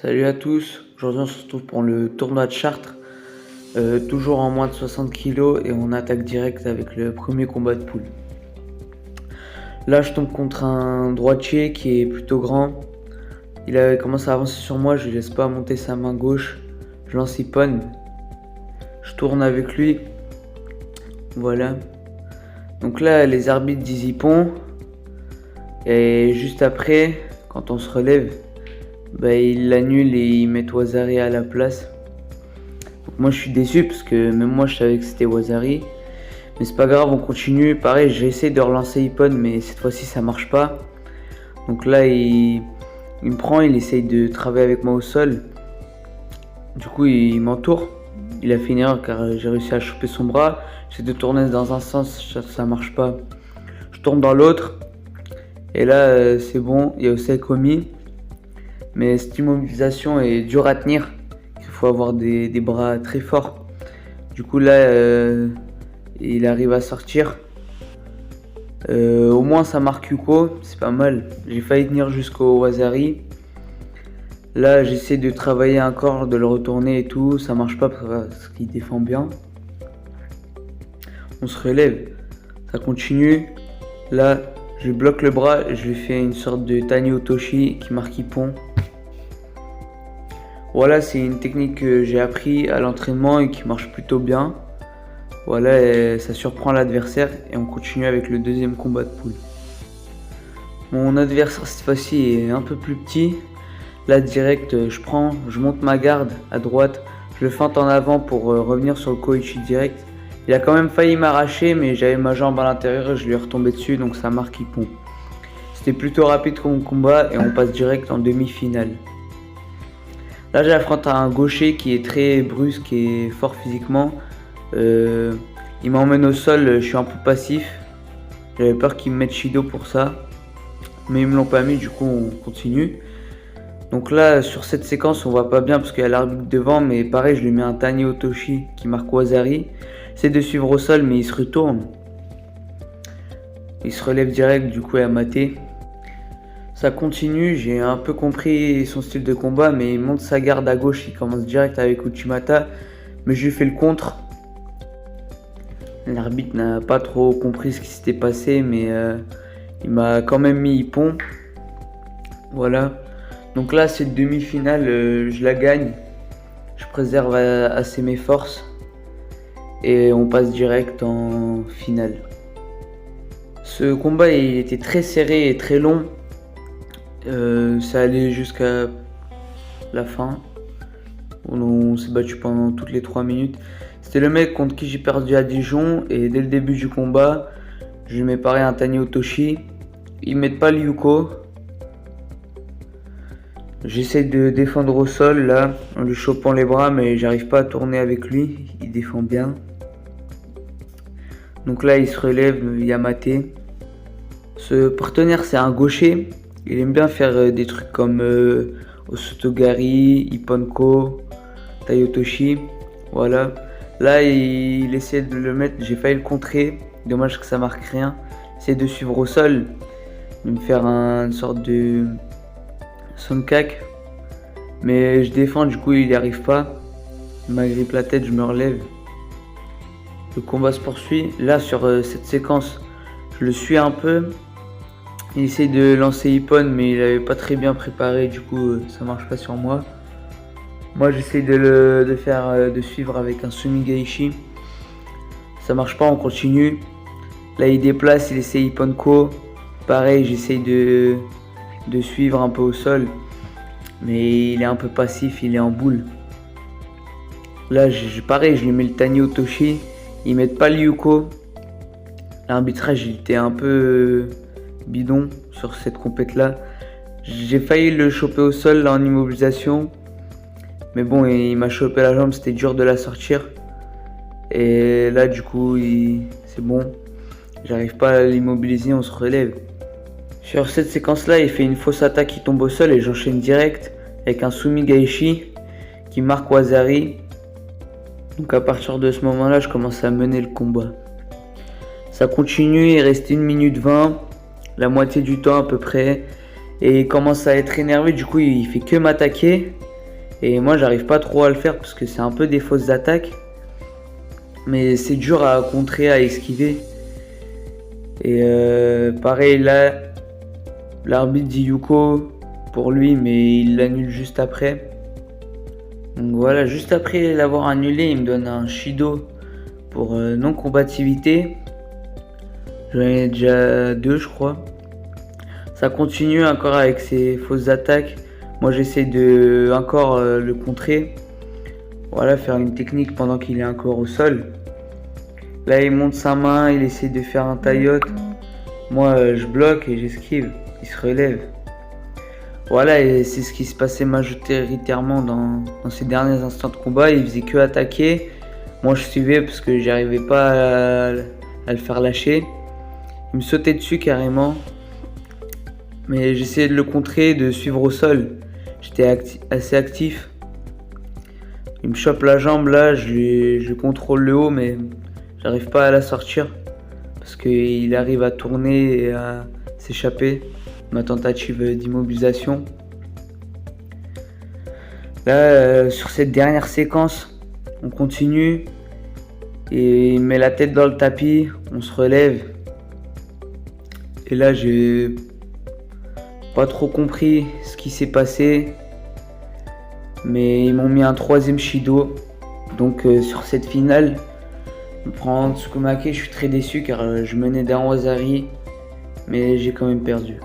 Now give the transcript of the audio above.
Salut à tous, aujourd'hui on se retrouve pour le tournoi de Chartres, toujours en moins de 60 kg et on attaque direct avec le premier combat de poule. Là je tombe contre un droitier qui est plutôt grand, il a commencé à avancer sur moi, je lui laisse pas monter sa main gauche, je lance ippon, je tourne avec lui, voilà. Donc là les arbitres disent ippon et juste après quand on se relève, il l'annule et ils mettent Wazari à la place. Donc moi je suis déçu parce que même moi je savais que c'était Wazari. Mais c'est pas grave, on continue. Pareil, j'essaie de relancer ippon mais cette fois-ci ça marche pas. Donc là il me prend, il essaye de travailler avec moi au sol. Du coup il m'entoure. Il a fait une erreur car j'ai réussi à choper son bras. J'essaie de tourner dans un sens, ça marche pas. Je tourne dans l'autre. Et là c'est bon, il y a aussi Komi. Mais cette immobilisation est dure à tenir. Il faut avoir des bras très forts. Du coup là, il arrive à sortir. Au moins ça marque Yuko, c'est pas mal. J'ai failli tenir jusqu'au Wazari. Là j'essaie de travailler encore, de le retourner et tout. Ça marche pas parce qu'il défend bien. On se relève. Ça continue. Là je bloque le bras. Je lui fais une sorte de Tani Otoshi qui marque ippon. Voilà, c'est une technique que j'ai appris à l'entraînement et qui marche plutôt bien. Voilà, et ça surprend l'adversaire et on continue avec le deuxième combat de poule. Mon adversaire cette fois-ci est un peu plus petit. Là direct, je monte ma garde à droite, je le feinte en avant pour revenir sur le Koichi direct. Il a quand même failli m'arracher mais j'avais ma jambe à l'intérieur et je lui ai retombé dessus donc ça marque ippon. C'était plutôt rapide comme combat et on passe direct en demi-finale. Là j'affronte un gaucher qui est très brusque et fort physiquement. Il m'emmène au sol, je suis un peu passif. J'avais peur qu'il me mette Shido pour ça. Mais ils me l'ont pas mis, du coup on continue. Donc là sur cette séquence on voit pas bien parce qu'il y a l'arbitre devant. Mais pareil je lui mets un Tani Otoshi qui marque Wazari. J'essaie de suivre au sol mais il se retourne. Il se relève direct, du coup il a maté. Ça continue, j'ai un peu compris son style de combat, mais il monte sa garde à gauche, il commence direct avec Uchimata, mais je lui fais le contre. L'arbitre n'a pas trop compris ce qui s'était passé, mais il m'a quand même mis ippon. Voilà. Donc là, cette demi-finale, je la gagne. Je préserve assez mes forces. Et on passe direct en finale. Ce combat, il était très serré et très long. Ça allait jusqu'à la fin. On s'est battu pendant toutes les 3 minutes. C'était le mec contre qui j'ai perdu à Dijon. Et dès le début du combat, je lui mets pareil un Tani Otoshi. Ils mettent pas le Yuko. J'essaie de défendre au sol là, en lui chopant les bras, mais j'arrive pas à tourner avec lui. Il défend bien. Donc là, il se relève, Yamate. Ce partenaire, c'est un gaucher. Il aime bien faire des trucs comme Osotogari, Ipponko, Taiotoshi. Voilà. Là, il essaie de le mettre. J'ai failli le contrer. Dommage que ça marque rien. Essaie de suivre au sol. De me faire une sorte de Sonkak. Mais je défends, du coup, il n'y arrive pas. Il m'agrippe la tête, je me relève. Le combat se poursuit. Là, sur cette séquence, je le suis un peu. Il essaie de lancer ippon mais il avait pas très bien préparé, du coup ça marche pas sur moi. Moi j'essaie de suivre avec un Sumigaishi. Ça marche pas, on continue. Là il déplace, il essaie Ipponko. Pareil, j'essaie de suivre un peu au sol. Mais il est un peu passif, il est en boule. Là pareil, je lui mets le Tani Otoshi. Ils mettent pas le Yuko. L'arbitrage il était un peu bidon sur cette compète là. J'ai failli le choper au sol là, en immobilisation. Mais bon, il m'a chopé la jambe, c'était dur de la sortir. Et là du coup, c'est bon. J'arrive pas à l'immobiliser, on se relève. Sur cette séquence là, il fait une fausse attaque qui tombe au sol et j'enchaîne direct avec un Sumigaishi qui marque Wazari. Donc à partir de ce moment là, je commence à mener le combat. Ça continue, il reste 1 minute 20. La moitié du temps à peu près, et il commence à être énervé, du coup il fait que m'attaquer. Et moi j'arrive pas trop à le faire parce que c'est un peu des fausses attaques. Mais c'est dur à contrer, à esquiver. Et pareil là, l'arbitre dit Yuko pour lui, mais il l'annule juste après. Donc voilà, juste après l'avoir annulé, il me donne un Shido pour non-combativité. J'en ai déjà 2 je crois. Ça continue encore avec ses fausses attaques. Moi j'essaie de encore le contrer. Voilà, faire une technique pendant qu'il est encore au sol. Là il monte sa main, il essaie de faire un taillote. Moi je bloque et j'esquive. Il se relève. Voilà, et c'est ce qui se passait majoritairement dans ces derniers instants de combat. Il faisait que attaquer. Moi je suivais parce que j'arrivais pas à le faire lâcher. Il me sautait dessus carrément. Mais j'essayais de le contrer, de suivre au sol. J'étais assez actif. Il me chope la jambe là, je contrôle le haut, mais j'arrive pas à la sortir. Parce qu'il arrive à tourner et à s'échapper. Ma tentative d'immobilisation. Là, sur cette dernière séquence, on continue. Et il met la tête dans le tapis, on se relève. Et là, j'ai pas trop compris ce qui s'est passé. Mais ils m'ont mis un 3e Shido. Donc sur cette finale, on prend Tsukumake, je suis très déçu car je menais d'un Wazari. Mais j'ai quand même perdu.